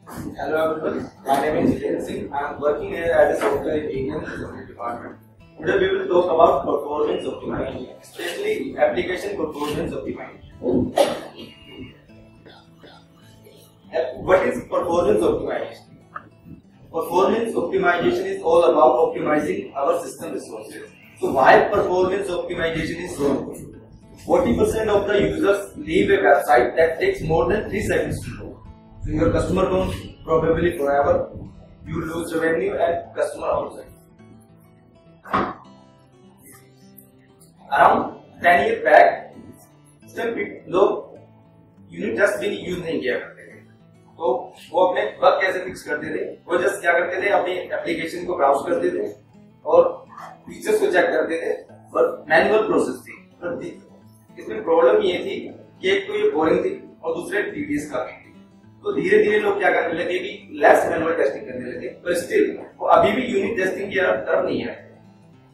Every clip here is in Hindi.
Hello everyone, my name is Jiten Singh. I am working here as a software engineer in the department. Today we will talk about performance optimization, especially application performance optimization. What is performance optimization? Performance optimization is all about optimizing our system resources. So why performance optimization is so important? 40% of the users leave a website that takes more than 3 seconds to load. So your customer goes probably forever. You lose revenue and customer also. Around 10 years back, still लोग यूनिट टेस्ट भी यूज नहीं किया करते थे. तो वो अपने बग कैसे फिक्स करते थे? वो जस्ट क्या करते थे, अपनी एप्लीकेशन को ब्राउज करते थे और फीचर्स को चेक करते थे. और मैनुअल प्रोसेस थी. इसमें प्रॉब्लम ये थी कि एक तो ये बोरिंग थी और दूसरे टीडीएस का भी. तो धीरे धीरे लोग क्या करने लगे कि लेस मैनुअल टेस्टिंग करने लगे, पर स्टिल वो अभी भी यूनिट टेस्टिंग की तरफ नहीं है.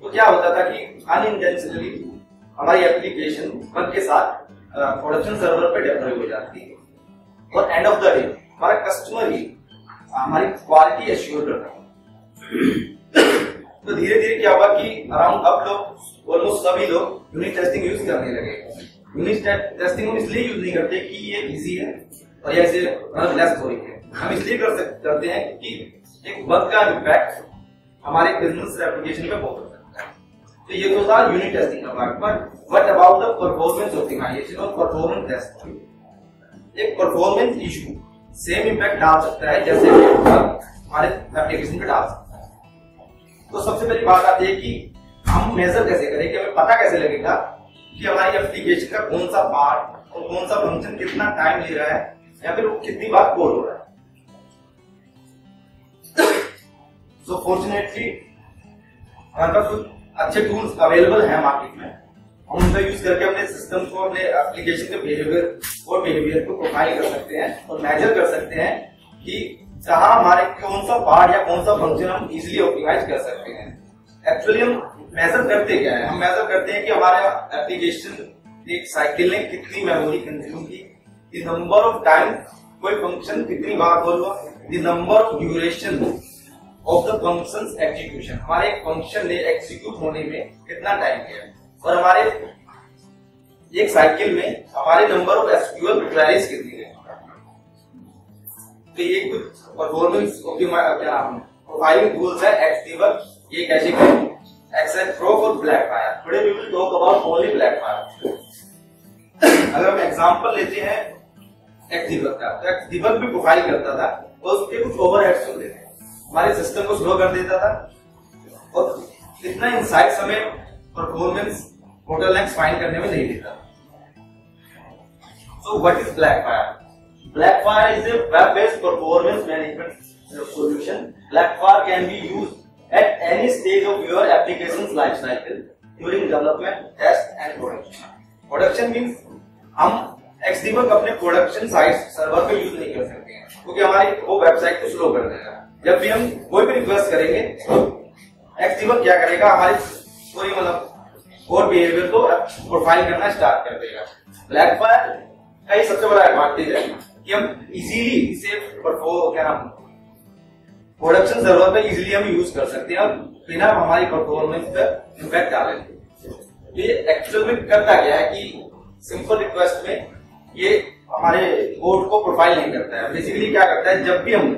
तो क्या होता था कि अनइंटेंशनली हमारी एप्लीकेशन बग के साथ प्रोडक्शन सर्वर पे डिप्लॉय हो जाती है और एंड ऑफ द डे हमारा कस्टमर ही हमारी क्वालिटी एश्योर करता है. तो धीरे धीरे क्या हुआ कि अराउंड अब लोग ऑलमोस्ट सभी लोग यूनिट टेस्टिंग यूज करने लगे. यूनिट टेस्टिंग हम इसलिए यूज नहीं करते कि ये इजी है और ये ऐसे लेस बोरिंग है. हम इसलिए करते हैं कि एक बग का इम्पैक्ट हमारे बिजनेस एप्लीकेशन पे बहुत हो सकता है. तो ये तो था यूनिट टेस्टिंग का part. But what about the performance optimization और परफॉर्मेंस टेस्टिंग? एक परफॉर्मेंस इशू सेम इम्पैक्ट डाल सकता है जैसे हमारे एप्लीकेशन पे डाल सकता है. तो सबसे पहली बात आती है कि हम मेजर कैसे करें, कि हमें पता कैसे लगेगा कि हमारी एप्लीकेशन का कौन सा पार्ट और कौन सा फंक्शन कितना टाइम ले रहा है या फिर वो कितनी बार कोड हो रहा है. सो फॉर्चुनेटली हमारे पास कुछ अच्छे टूल्स अवेलेबल हैं मार्केट में. हम उनका यूज करके अपने सिस्टम को, अपने एप्लीकेशन के बिहेवियर को प्रोफाइल कर सकते हैं और मेजर कर सकते हैं कि कहाँ हमारे कौन सा पार्ट या कौन सा फंक्शन हम इजिली ऑप्टिमाइज कर सकते हैं. एक्चुअली हम मेजर करते क्या है? हम मेजर करते हैं कि हमारा एप्लीकेशन एक साइकिल ने कितनी मेमोरी कंज्यूम की, द नंबर ऑफ टाइम कोई फंक्शन कितनी बार कॉल हुआ, the number of duration of the functions execution. हमारे एक फंक्शन ने एग्जीक्यूट होने में कितना टाइम लिया और हमारे एक साइकिल में हमारे नंबर ऑफ एसक्यूएल क्वेरीज कितनी है. तो ये कुछ परफॉर्मेंस प्रोफाइलिंग टूल्स है. एक्सडीबग, ये कैसे करें, एक्सेल प्रो और Blackfire. Today we will talk about only Blackfire. अगर हम एग्जांपल लेते हैं एक्सडीबग का, तो एक्सडीबग भी प्रोफाइल करता था और उसके कुछ ओवरहेड्स होते थे. हमारे सिस्टम को स्लो कर देता था और इतना इनसाइट्स हमें परफॉर्मेंस बोटलनेक्स फाइंड करने में नहीं देता. So what is Blackfire? Blackfire is a web-based performance management solution. Blackfire can be used at any stage of your application's life cycle during development, test, and production. Production means हम XDebug अपने प्रोडक्शन साइट सर्वर पे यूज नहीं कर सकते हैं क्योंकि हमारी वो वेबसाइट को स्लो कर देगा. जब भी हम कोई भी रिक्वेस्ट करेंगे तो XDebug क्या करेगा, हमारी पूरी कोड बिहेवियर को प्रोफाइल करना स्टार्ट कर देगा. Blackfire का ये सबसे बड़ा एडवांटेज है कि हम इजीली इसे प्रोडक्शन सर्वर पे इजीली हम यूज कर सकते हैं और बिना हमारी परफॉर्मेंस पर इम्पैक्ट डाले. ये एक्चुअल में करता क्या है कि सिंपल रिक्वेस्ट में ये हमारे कोड को प्रोफाइल नहीं करता है. बेसिकली क्या करता है, जब भी हम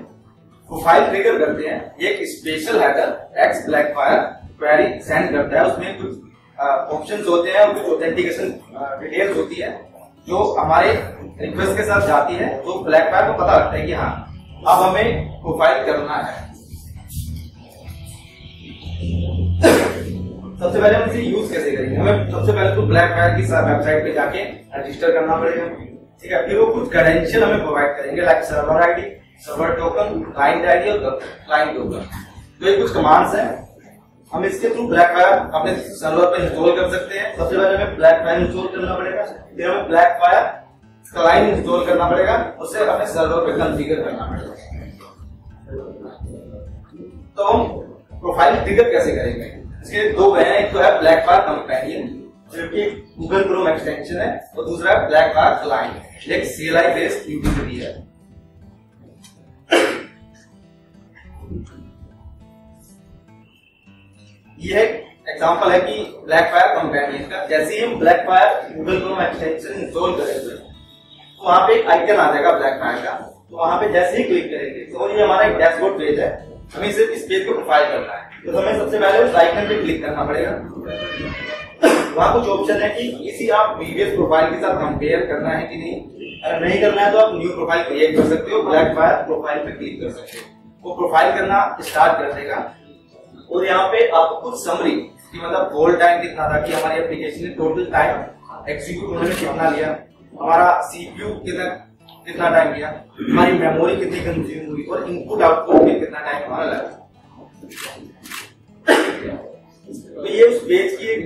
प्रोफाइल ट्रिगर करते हैं एक special header X Blackfire query send करता है. उसमें कुछ ऑप्शंस होते हैं और कुछ ऑथेंटिकेशन डिटेल्स होती है जो हमारे रिक्वेस्ट के साथ जाती है. तो ब्लैकफायर को पता लगता है कि हाँ अब हमें प्रोफाइल करना है. सबसे पहले हम इसे यूज कैसे करेंगे? हमें सबसे पहले तो ब्लैकफायर की वेबसाइट पे जाके रजिस्टर करना पड़ेगा. ठीक है, फिर वो कुछ क्रेडेंशियल हमें प्रोवाइड करेंगे like server ID, server token, client ID और क्लाइंट टोकन. तो ये कुछ कमांड्स हैं. हम इसके थ्रू ब्लैकफायर अपने सर्वर पे इंस्टॉल कर सकते हैं. सबसे पहले हमें ब्लैकफायर इंस्टॉल करना पड़ेगा, फिर हमें ब्लैकफायर क्लाइंट इंस्टॉल करना पड़ेगा, उससे हमें सर्वर पे कॉन्फ़िगर करना पड़ेगा. तो हम प्रोफाइल ट्रिगर कैसे करेंगे? इसके दो वे हैं. एक तो है ब्लैकफायर कंपेनियन जो कि गूगल क्रोम एक्सटेंशन है और दूसरा है ब्लैकफायर क्लाइंट, एक CLI बेस्ड यूटिलिटी है. ये एग्जांपल है कि ब्लैक फायर कंपेनियन का। जैसे ही हम black fire Google Chrome extension install करेंगे तो वहां पे एक आइकन आ जाएगा ब्लैक फायर का। तो वहां पे जैसे ही क्लिक करेंगे तो ये हमारा एक डैशबोर्ड पेज है, हमें सिर्फ इस पेज को प्रोफाइल करना है। तो हमें सबसे पहले उस आइकन पे क्लिक करना पड़ेगा। वहां कुछ ऑप्शन है कि इसी आप प्रीवियस प्रोफाइल के साथ कंपेयर करना है कि नहीं। अगर नहीं करना है तो आप न्यू प्रोफाइल क्रिएट कर सकते हो, ब्लैक फायर प्रोफाइल पे क्लिक कर सकते हो, वो प्रोफाइल करना स्टार्ट कर देगा। और यहाँ पे आपको कुछ समरी कि मतलब होल्ड टाइम कितना था, कि हमारी एप्लीकेशन ने टोटल टाइम एग्जीक्यूट होने में कितना लिया, हमारा सीपीयू कितना टाइम लिया, हमारी मेमोरी कितनी कंज्यूम हुई और इनपुट आउटपुट में कितना टाइम हमारा लगा। तो ये उस पेज की एक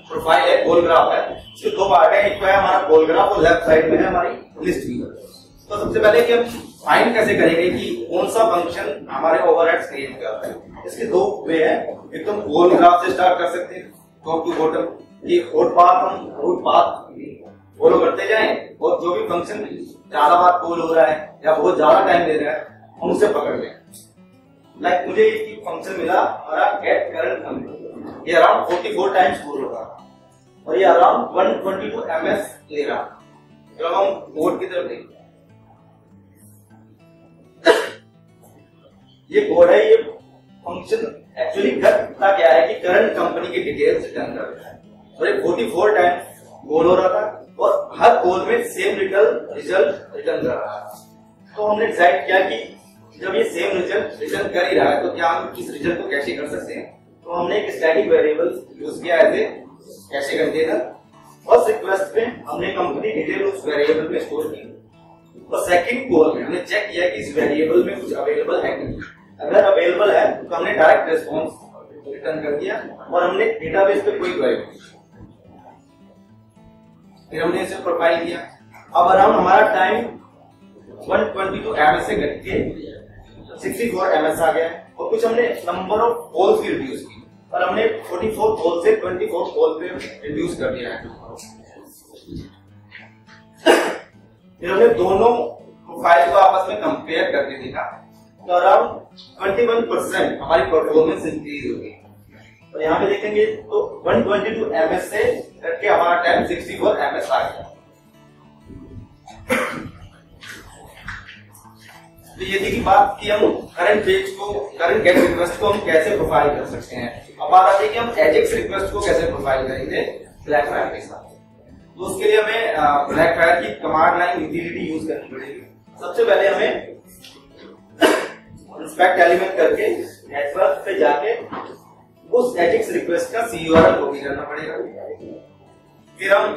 प्रोफाइल है, गोल ग्राफ है। इसके दो पार्ट है, एक तो है हमारा गोल ग्राफ और लेफ्ट साइड में है हमारी लिस्ट व्यू। तो सबसे पहले कि हम फाइंड कैसे करेंगे कि कौन सा फंक्शन हमारे ओवरहेड्स क्रिएट करता है। इसके दो वे हैं, एक तो गोल ग्राफ से स्टार्ट कर सकते हैं टॉप टू बॉटम, कि रूट पाथ फॉलो करते जाएं और जो भी फंक्शन ज्यादा बार कॉल हो रहा है या बहुत ज्यादा टाइम ले रहा है हम उसे पकड़ लें। लाइक मुझे एक फंक्शन मिला हमारा गेट करंट नंबर, ये अराउंड 44 टाइम्स कॉल होगा और ये अराउंड 122 ms ले रहा। जब हम कोड की तरफ देखते हैं, ये कोड है, ये फंक्शन एक्चुअली करता क्या है कि करंट कंपनी की डिटेल्स रिटर्न कर रहा है। और ये 44 टाइम्स कॉल हो रहा था और हर कॉल में सेम रिजल्ट रिटर्न कर रहा है। तो हमने डिसाइड किया कि जब ये सेम रिजल्ट रिटर्न कर ही रहा है तो क्या हम इस रिजल्ट को कैसे कर सकते हैं। तो हमने एक स्टैटिक वेरिएबल यूज किया एज ए कैसे कंटेनर। फर्स्ट रिक्वेस्ट पे हमने कंपनी डिटेल उस वेरिएबल में स्टोर की और सेकंड कॉल में हमने चेक किया कि इस वेरिएबल में कुछ अवेलेबल है कि नहीं। अगर अवेलेबल है तो हमने डायरेक्ट रेस्पॉन्स रिटर्न कर दिया और हमने डेटाबेस पे कोई क्वेरी नहीं, फिर हमने इसे प्रोफाइल किया। अब अराउंड हमारा टाइम 122 ms से घट के 64 ms आ गया और कुछ हमने नंबर ऑफ कॉल्स भी रिड्यूस की और हमने 44 कॉल से 24 कॉल पे रिड्यूस कर दिया है। फिर हमने दोनों प्रोफाइल को आपस में कंपेयर करके देखा तो अराउंड 21% हमारी परफॉर्मेंस इंक्रीज होगी। और यहाँ पे देखेंगे तो 122 ms से करके हमारा टाइम 64 ms आ गया। तो ये थी की बात कि हम करंट पेज को, करंट गेट रिक्वेस्ट को हम कैसे प्रोफाइल कर सकते हैं। अब बात आती है कि हम एजेक्स रिक्वेस्ट को कैसे प्रोफाइल करेंगे ब्लैक फायर के साथ। तो उसके लिए हमें ब्लैक फायर की कमांड लाइन यूटिलिटी यूज करनी पड़ेगी। सबसे पहले हमें इंस्पेक्ट एलिमेंट करके नेटवर्क पे जाके उस एजेक्स रिक्वेस्ट का CURL कॉपी करना पड़ेगा। फिर हम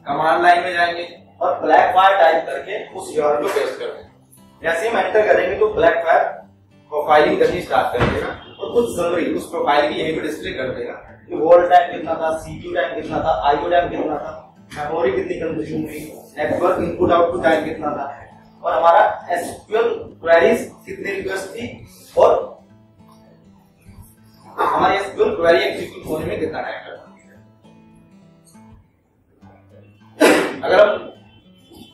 कमांड लाइन में जाएंगे और ब्लैक फायर टाइप करके उस URL को पेस्ट कर देंगे। जैसे हम एंटर करेंगे तो ब्लैक फायर प्रोफाइलिंग करनी स्टार्ट कर देगा और कुछ समरी उस प्रोफाइल की यहीं पे डिस्प्ले कर देगा कि होल्ड टाइम कितना था, CPU टाइम कितना था, IO टाइम कितना था, मेमोरी कितनी कंज्यूम हुई, नेटवर्क इनपुट आउटपुट टाइम कितना था और हमारा SQL क्वेरीज कितनी रिक्वेस्ट थी और हमारी SQL क्वेरी एग्जीक्यूट होने में कितना टाइम लगा। अगर हम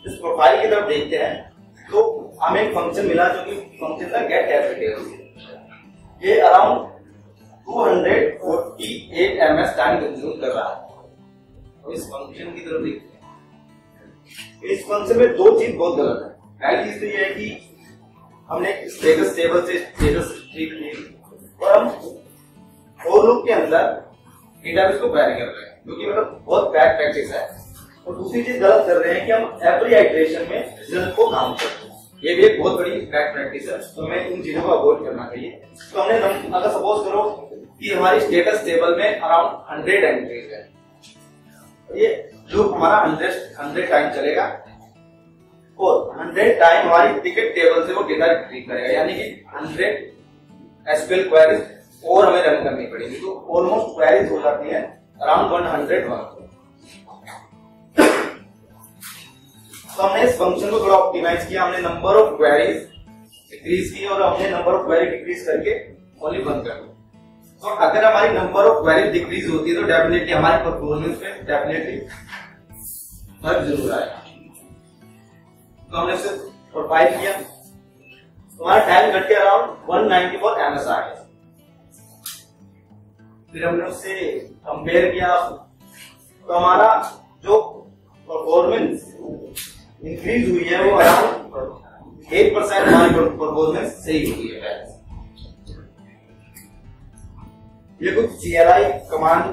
इस प्रोफाइल की तरफ देखते हैं तो हमें एक फंक्शन मिला जो कि फंक्शन था गेट डिटेल्स। ये अराउंड 248 ms टाइम कंज्यूम कर रहा है। तो इस फंक्शन की तरफ देखते हैं, इस फंक्शन में दो चीज बहुत गलत है। पहली चीज तो ये है कि हमने स्टेटस टेबल से स्टेटस स्ट्रिंग ली और हम फॉर लूप के अंदर डेटाबेस को क्वेरी कर रहे हैं, जो कि मतलब बहुत बैड प्रैक्टिस है। और दूसरी चीज गलत कर रहे हैं कि हम एवरी आइटरेशन में रिजल्ट को काउंट करते हैं, ये भी एक बहुत बड़ी बैड प्रैक्टिस है। तो हमें इन चीजों को अवॉइड करना चाहिए। तो हमने अगर सपोज करो कि हमारी स्टेटस टेबल में अराउंड 100 एंट्रीज है, ये लूप हमारा 100 टाइम चलेगा और 100 टाइम हमारी टिकट टेबल से वो डेटा रिट्रीव करेगा, यानी कि 100 SQL क्वेरीज और हमें रन करनी पड़ेगी। तो ऑलमोस्ट क्वेरीज हो जाती है अराउंड 101। तो हमने इस फंक्शन को थोड़ा ऑप्टिमाइज किया, हमने नंबर ऑफ क्वेरीज डिक्रीज की और हमने नंबर ऑफ क्वेरी डिक्रीज करके ओनली 1 कर दिया। तो अगर हमारी नंबर ऑफ क्वेरीज डिक्रीज होती है तो डेफिनेटली हमारी परफॉर्मेंस पे डेफिनेटली फर्क जरूर आएगा। तो हमने इसे प्रोफाइल किया, हमारा टाइम घट के अराउंड 194 ms आ गया। फिर हमने उससे कंपेयर किया, तो हमारा जो परफॉर्मेंस इंक्रीज हुई है वो अराउंड 8% हमारी परफॉर्मेंस सही हुई है। ये कुछ CLI कमांड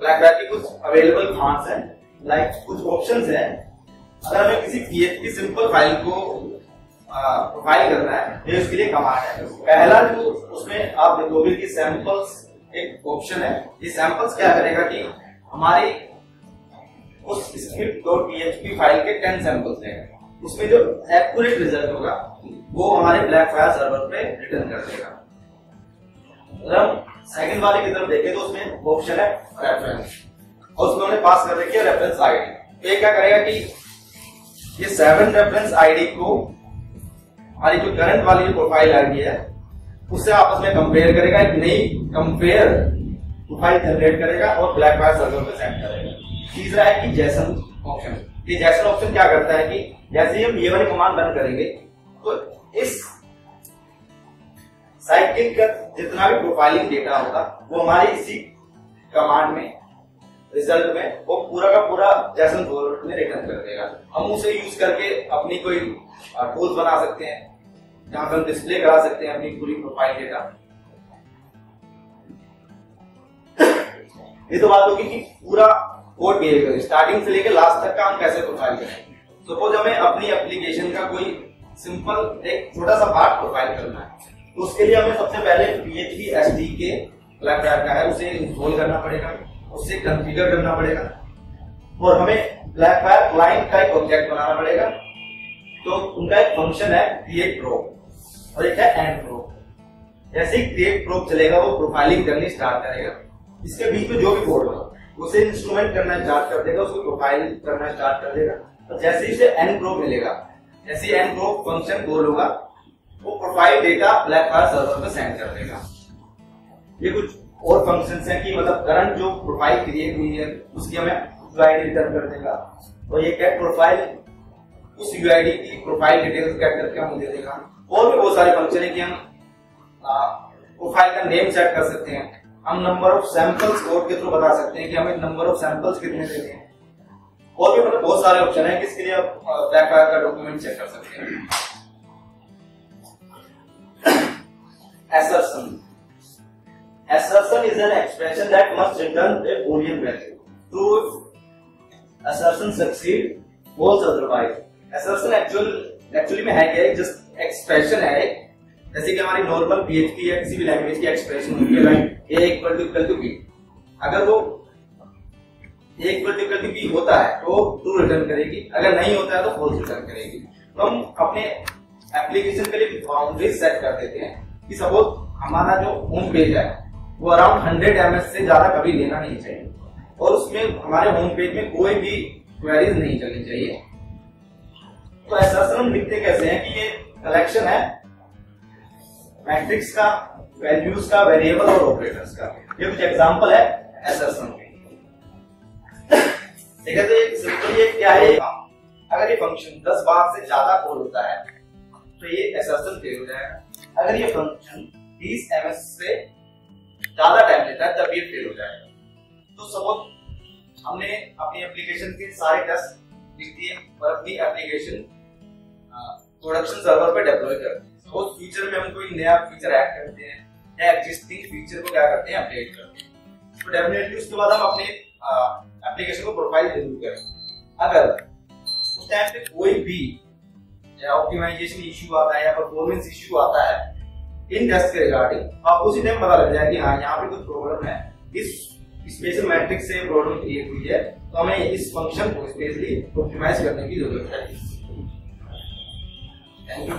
ब्लैकबैक की कुछ अवेलेबल कमांड्स हैं, लाइक कुछ ऑप्शंस हैं। अगर हमें किसी PHP सिंपल फाइल को प्रोफाइल करना है तो इसके लिए कमांड है। पहला जो उसमें आप देखोगे कि सैंपल्स एक ऑप्शन है। ये सैंपल्स क्या करेगा कि हमारी उस script.php फाइल के 10 सैंपल्स देगा, उसमें जो एक्यूरेट रिजल्ट होगा वो हमारे ब्लैकफायर सर्वर पे रिटर्न कर देगा। अगर हम सेकंड वाले की तरफ देखें तो उसमें ऑप्शन है रेफरेंस, और उसमें हमने पास कर रखी है रेफरेंस आईडी। तो ये क्या करेगा कि ये 7 रेफरेंस आईडी को हमारी जो करंट वाली जो प्रोफाइल आईडी है उससे आपस में कंपेयर करेगा, एक नई कंपेयर प्रोफाइल जनरेट करेगा और ब्लैकफायर सर्वर पे सेंड करेगा। तीसरा है कि जैसन ऑप्शन। ये जैसन ऑप्शन क्या करता है कि जैसे ही हम ये वाली कमांड रन करेंगे तो इस साइकिल का जितना भी प्रोफाइलिंग डेटा होगा वो हमारी इसी कमांड में रिजल्ट में वो पूरा का पूरा जैसन फॉर्मेट में रिटर्न कर देगा। हम उसे यूज करके अपनी कोई टूल्स बना सकते हैं जहां पर हम डिस्प्ले करा सकते हैं अपनी पूरी प्रोफाइल डेटा। ये तो बात होगी कि पूरा कोड बिहेवियर स्टार्टिंग से लेकर लास्ट तक का हम कैसे प्रोफाइल करेंगे। सपोज हमें अपनी एप्लीकेशन का कोई सिंपल एक छोटा सा पार्ट प्रोफाइल करना है, तो उसके लिए हमें सबसे पहले PHP SDK ब्लैकबैक का है उसे इंस्टॉल करना पड़ेगा, उससे कॉन्फ़िगर करना पड़ेगा, और हमें ब्लैकबैक क्लाइंट का एक ऑब्जेक्ट बनाना पड़ेगा। तो उनका एक फंक्शन है क्रिएट प्रोब और एक है एंड प्रोब। जैसे ही क्रिएट प्रोब चलेगा वो प्रोफाइलिंग करनी स्टार्ट करेगा, इसके बीच में जो भी कोड होगा उसे इंस्ट्रूमेंट करना स्टार्ट कर देगा, उसको प्रोफाइल करना स्टार्ट कर देगा। तो जैसे ही इसे एंड प्रोब मिलेगा, जैसे ही एंड प्रोब फंक्शन कॉल होगा वो प्रोफाइल डेटा ब्लैकबैक सर्वर पे सेंड कर देगा। ये कुछ और फंक्शंस हैं कि मतलब करंट जो प्रोफाइल क्रिएट हुई है उसकी हमें UID रिटर्न कर देगा, और ये गेट प्रोफाइल उस UID की प्रोफाइल डिटेल्स गेट करके हमें दे देगा। और भी बहुत सारे फंक्शन है कि हम प्रोफाइल का नेम सेट कर सकते हैं, हम नंबर ऑफ सैंपल्स कोड के थ्रू बता सकते हैं कि हमें नंबर ऑफ सैंपल्स कितने देने हैं, और भी मतलब बहुत सारे ऑप्शन है जिसके लिए आप ब्लैकबैक का डॉक्यूमेंट चेक कर सकते हैं। Assertion. Assertion is an expression that must return a Boolean value. True if assertion succeed, false otherwise. Assertion actually में है क्या? जस्ट एक्सप्रेशन है, जैसे कि हमारी नॉर्मल PHP या किसी भी लैंग्वेज की एक्सप्रेशन होती है, like A equal to B। अगर वो A इक्वल टू B होता है तो ट्रू रिटर्न करेगी, अगर नहीं होता है तो फॉल्स रिटर्न करेगी। तो हम अपने एप्लीकेशन के लिए बाउंड्रीज सेट कर देते हैं कि सपोज हमारा जो होम पेज है वो अराउंड 100 MS से ज्यादा कभी लेना नहीं चाहिए, और उसमें हमारे होम पेज में कोई भी क्वेरीज नहीं चलनी चाहिए। तो असर्शन हम लिखते कैसे हैं कि ये कलेक्शन है मैट्रिक्स का, वैल्यूज का, वेरिएबल और ऑपरेटर्स का। ये कुछ एग्जांपल है असर्शन के। ठीक है, तो ये सिंपल ये क्या है, अगर ये फंक्शन 10 बार से ज्यादा कॉल होता है तो ये असर्शन फेल हो जाएगा। अगर ये फंक्शन 30 MS से ज्यादा टाइम लेता है तब ये फेल हो जाएगा। तो सपोज हमने अपनी एप्लीकेशन के सारे टेस्ट लिख दिए और अपनी एप्लीकेशन प्रोडक्शन सर्वर पे डिप्लॉय करते हैं। तो उस फ्यूचर में हम कोई नया फीचर ऐड करते हैं या एग्जिस्टिंग फीचर को क्या करते हैं, अपडेट करते हैं। तो डेफिनेटली उसके बाद हम अपने एप्लीकेशन को प्रोफाइल जरूर करें। अगर उस टाइम पे कोई भी या ऑप्टिमाइजेशन इश्यू आता है या परफॉर्मेंस इश्यू आता है इन टेस्ट के रिगार्डिंग, आपको उसी टाइम पता लग जाए कि हाँ यहाँ पे कुछ प्रॉब्लम है, इस स्पेशल मैट्रिक्स से प्रॉब्लम क्रिएट हुई है, तो हमें इस फंक्शन को स्पेशली ऑप्टिमाइज करने की जरूरत है। Thank you.